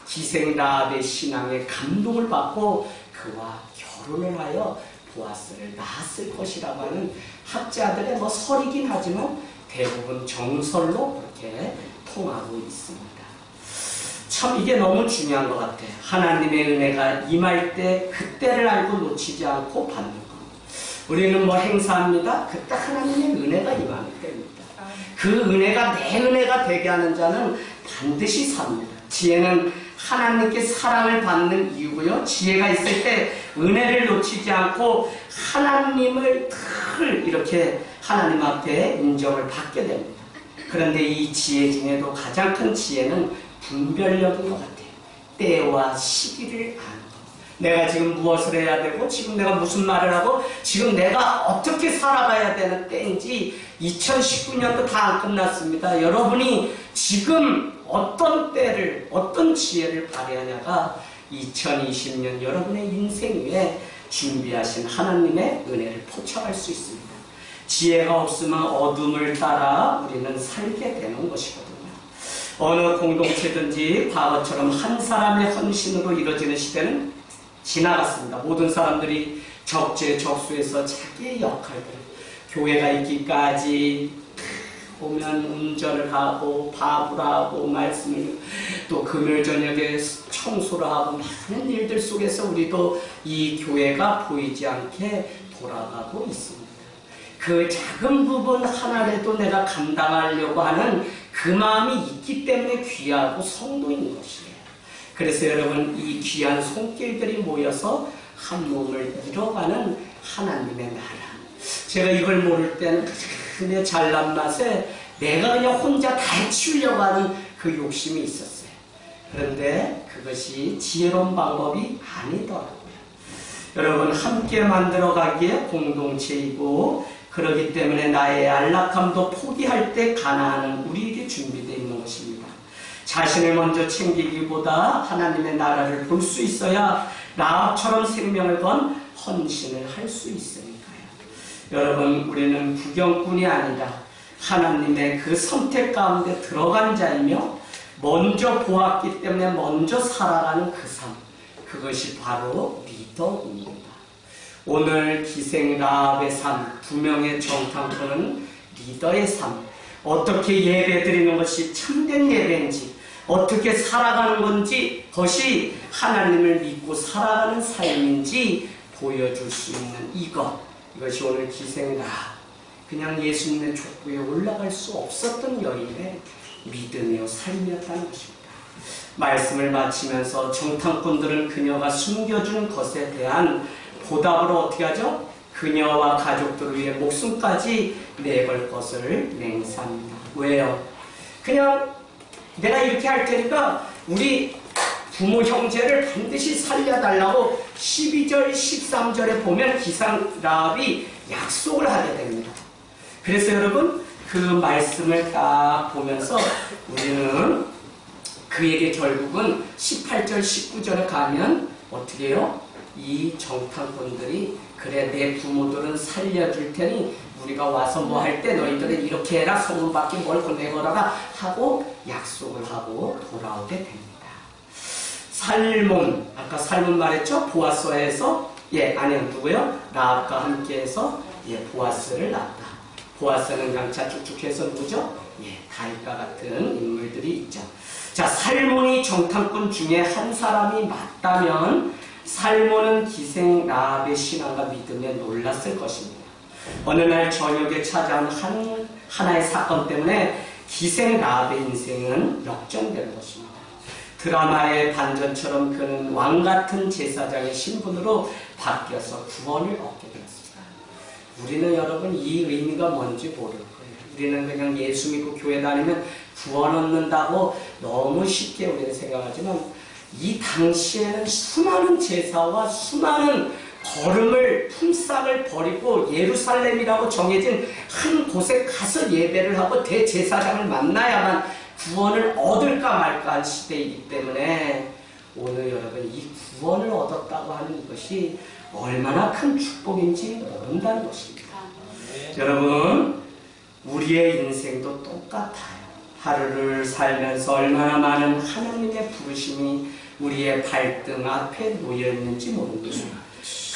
A: 기생 라합의 신앙에 감동을 받고 그와 결혼을 하여 보아스를 낳았을 것이라고 하는 학자들의 설이긴 하지만 대부분 정설로 그렇게 통하고 있습니다. 참 이게 너무 중요한 것 같아요. 하나님의 은혜가 임할 때 그때를 알고 놓치지 않고 받는 것. 우리는 뭐 행사합니다. 그때 하나님의 은혜가 임하는 때입니다. 그 은혜가 내 은혜가 되게 하는 자는 반드시 삽니다. 지혜는 하나님께 사랑을 받는 이유고요. 지혜가 있을 때 은혜를 놓치지 않고 하나님을 늘 이렇게 하나님 앞에 인정을 받게 됩니다. 그런데 이 지혜 중에도 가장 큰 지혜는 분별력인 것 같아요. 때와 시기를 아는 것. 내가 지금 무엇을 해야 되고, 지금 내가 무슨 말을 하고, 지금 내가 어떻게 살아가야 되는 때인지 2019년도 다 안 끝났습니다. 여러분이 지금 어떤 때를, 어떤 지혜를 발휘하냐가 2020년 여러분의 인생 위에 준비하신 하나님의 은혜를 포착할 수 있습니다. 지혜가 없으면 어둠을 따라 우리는 살게 되는 것이거든요. 어느 공동체든지 과거처럼 한 사람의 헌신으로 이루어지는 시대는 지나갔습니다. 모든 사람들이 적재적소에서 자기의 역할들, 교회가 있기까지 오면 운전을 하고 밥을 하고 말씀을 또 금요일 저녁에 청소를 하고 많은 일들 속에서 우리도 이 교회가 보이지 않게 돌아가고 있습니다. 그 작은 부분 하나라도 내가 감당하려고 하는 그 마음이 있기 때문에 귀하고 성도인 것이에요. 그래서 여러분, 이 귀한 손길들이 모여서 한 몸을 이뤄가는 하나님의 나라. 제가 이걸 모를 때는 그냥 잘난 맛에 내가 그냥 혼자 다 해치우려고 하는 그 욕심이 있었어요. 그런데 그것이 지혜로운 방법이 아니더라고요. 여러분, 함께 만들어가기에 공동체이고, 그렇기 때문에 나의 안락함도 포기할 때 가나안은 우리에게 준비되어 있는 것입니다. 자신을 먼저 챙기기보다 하나님의 나라를 볼 수 있어야 라합처럼 생명을 건 헌신을 할 수 있으니까요. 여러분, 우리는 구경꾼이 아니라 하나님의 그 선택 가운데 들어간 자이며 먼저 보았기 때문에 먼저 살아가는 그 삶, 그것이 바로 리더입니다. 오늘 기생 라합의 삶, 두 명의 정탐꾼은 리더의 삶, 어떻게 예배 드리는 것이 참된 예배인지, 어떻게 살아가는 건지, 그것이 하나님을 믿고 살아가는 삶인지 보여줄 수 있는 이것이 오늘 기생 라합, 그냥 예수님의 족보에 올라갈 수 없었던 여인의 믿음이요 삶이었다는 것입니다. 말씀을 마치면서 정탐꾼들은 그녀가 숨겨준 것에 대한 보답으로 어떻게 하죠? 그녀와 가족들을 위해 목숨까지 내걸 것을 맹세합니다. 왜요? 그냥 내가 이렇게 할 테니까 우리 부모 형제를 반드시 살려달라고 12절 13절에 보면 기생 라합이 약속을 하게 됩니다. 그래서 여러분, 그 말씀을 딱 보면서 우리는 그에게 결국은 18절 19절에 가면 어떻게 해요? 이 정탐꾼들이 그래, 내 부모들은 살려줄 테니 우리가 와서 뭐 할 때 너희들은 이렇게 해라, 소문밖에 뭘 보내거라 하고 약속을 하고 돌아오게 됩니다. 살몬, 아까 살몬 말했죠? 보아스에서 누구요? 라합과 함께해서 보아스를 낳았다. 보아스는 양차 쭉쭉해서 누구죠? 다윗과 같은 인물들이 있죠. 자, 살몬이 정탐꾼 중에 한 사람이 맞다면 살몬은 기생 라합의 신앙과 믿음에 놀랐을 것입니다. 어느 날 저녁에 찾아온 하나의 사건 때문에 기생 라합의 인생은 역전되는 것입니다. 드라마의 반전처럼 그는 왕같은 제사장의 신분으로 바뀌어서 구원을 얻게 되었습니다. 우리는 여러분 이 의미가 뭔지 모를 거예요. 우리는 그냥 예수 믿고 교회 다니면 구원 얻는다고 너무 쉽게 우리는 생각하지만, 이 당시에는 수많은 제사와 수많은 걸음을 품삯을 버리고 예루살렘이라고 정해진 한 곳에 가서 예배를 하고 대제사장을 만나야만 구원을 얻을까 말까 한 시대이기 때문에 오늘 여러분 이 구원을 얻었다고 하는 것이 얼마나 큰 축복인지 모른다는 것입니다. 여러분, 우리의 인생도 똑같아요. 하루를 살면서 얼마나 많은 하나님의 부르심이 우리의 발등 앞에 놓여있는지 모릅니다.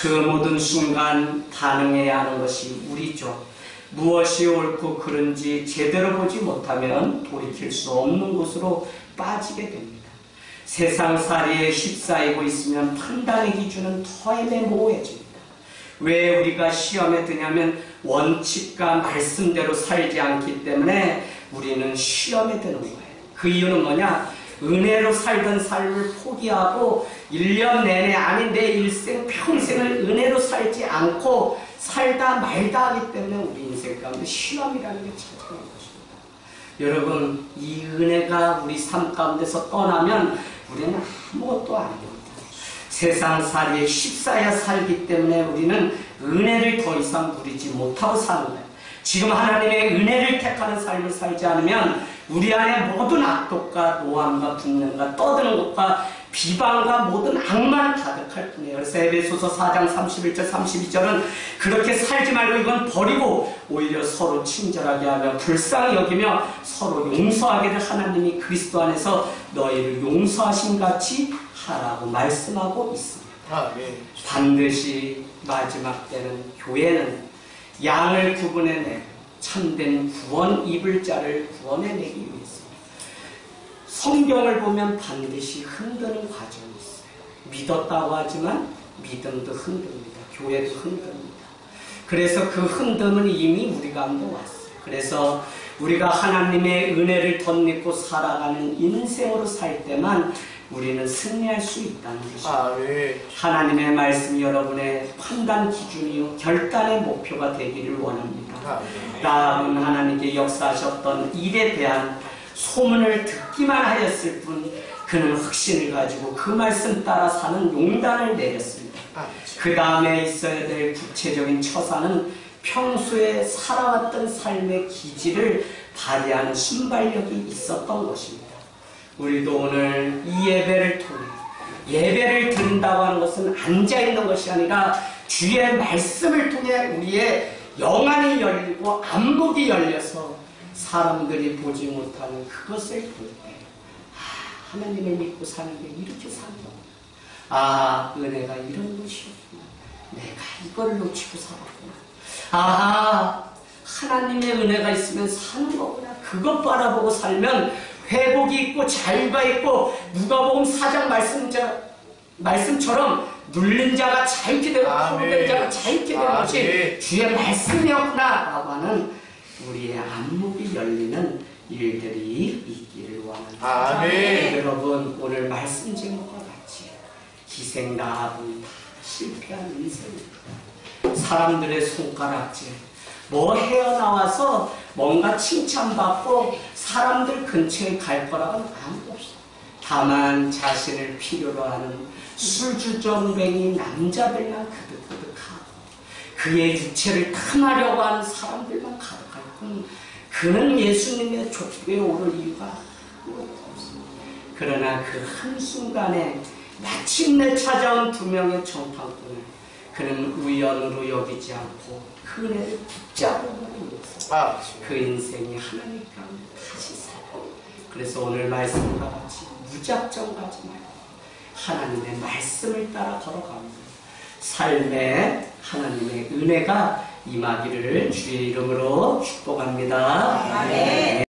A: 그 모든 순간 반응해야 하는 것이 우리죠. 무엇이 옳고 그른지 제대로 보지 못하면 돌이킬 수 없는 곳으로 빠지게 됩니다. 세상살이에 휩싸이고 있으면 판단의 기준은 더 애매모호해집니다. 왜 우리가 시험에 드냐면 원칙과 말씀대로 살지 않기 때문에 우리는 시험에 드는 거예요. 그 이유는 뭐냐? 은혜로 살던 삶을 포기하고 1년 내내, 아니 내 일생 평생을 은혜로 살지 않고 살다 말다 하기 때문에 우리 인생 가운데 시험이라는 게 찾아오는 것입니다. 여러분, 이 은혜가 우리 삶 가운데서 떠나면 우리는 아무것도 아닙니다. 세상살이에 휩싸여 살기 때문에 우리는 은혜를 더 이상 누리지 못하고 사는 거예요. 지금 하나님의 은혜를 택하는 삶을 살지 않으면 우리 안에 모든 악독과 노함과 분냄과 떠드는 것과 비방과 모든 악만 가득할 뿐이에요. 그래서 에베소서 4장 31절 32절은 그렇게 살지 말고 이건 버리고 오히려 서로 친절하게 하며 불쌍히 여기며 서로 용서하기를 하나님이 그리스도 안에서 너희를 용서하신 같이 하라고 말씀하고 있습니다. 반드시 마지막 때는 교회는 양을 구분해내고 참된 구원 입을 자를 구원해내기 위해서 성경을 보면 반드시 흔드는 과정이 있어요. 믿었다고 하지만 믿음도 흔듭니다. 교회도 흔듭니다. 그래서 그 흔듦은 이미 우리 가운데 왔어요. 그래서 우리가 하나님의 은혜를 덧입고 살아가는 인생으로 살 때만 우리는 승리할 수 있다는 것입니다. 하나님의 말씀이 여러분의 판단 기준이요 결단의 목표가 되기를 원합니다. 다음은 하나님께 역사하셨던 일에 대한 소문을 듣기만 하였을 뿐 그는 확신을 가지고 그 말씀 따라 사는 용단을 내렸습니다. 그 다음에 있어야 될 구체적인 처사는 평소에 살아왔던 삶의 기질을 발휘하는 순발력이 있었던 것입니다. 우리도 오늘 이 예배를 통해 예배를 드린다고 하는 것은 앉아있는 것이 아니라 주의 말씀을 통해 우리의 영안이 열리고 안목이 열려서 사람들이 보지 못하는 그것을 볼 때 하나님을 믿고 사는 게 이렇게 사는 거구나. 은혜가 이런 것이었구나. 내가 이걸 놓치고 살았구나. 하나님의 은혜가 있으면 사는 거구나. 그것 바라보고 살면 회복이 있고 자유가 있고 누가복음 4장 말씀처럼 눌린 자가 자유케 되고 포로된 자가 자유케 되는 것이 주의 말씀이었구나 라고 하는 우리의 안목이 열리는 일들이 있기를 원합니다. 여러분 오늘 말씀 제목과 같이 기생나합은 다 실패한 인생입니다. 사람들의 손가락질 뭐 헤어나와서 뭔가 칭찬받고 사람들 근처에 갈 거라고는 아무도 없어요. 다만 자신을 필요로 하는 술주정뱅이 남자들만 그득그득하고 그의 육체를 탐하려고 하는 사람들만 가득할 뿐 그는 예수님의 족보에 오를 이유가 아무것도 없습니다. 그러나 그 한순간에 마침내 찾아온 두 명의 정탐꾼을 그는 우연으로 여기지 않고 그 은혜를 붙잡으면 그 인생이 하나님 가운데 다시 살고 그래서 오늘 말씀과 같이 무작정 가지 말고 하나님의 말씀을 따라 걸어가면 삶에 하나님의 은혜가 임하기를 주의 이름으로 축복합니다. 아멘.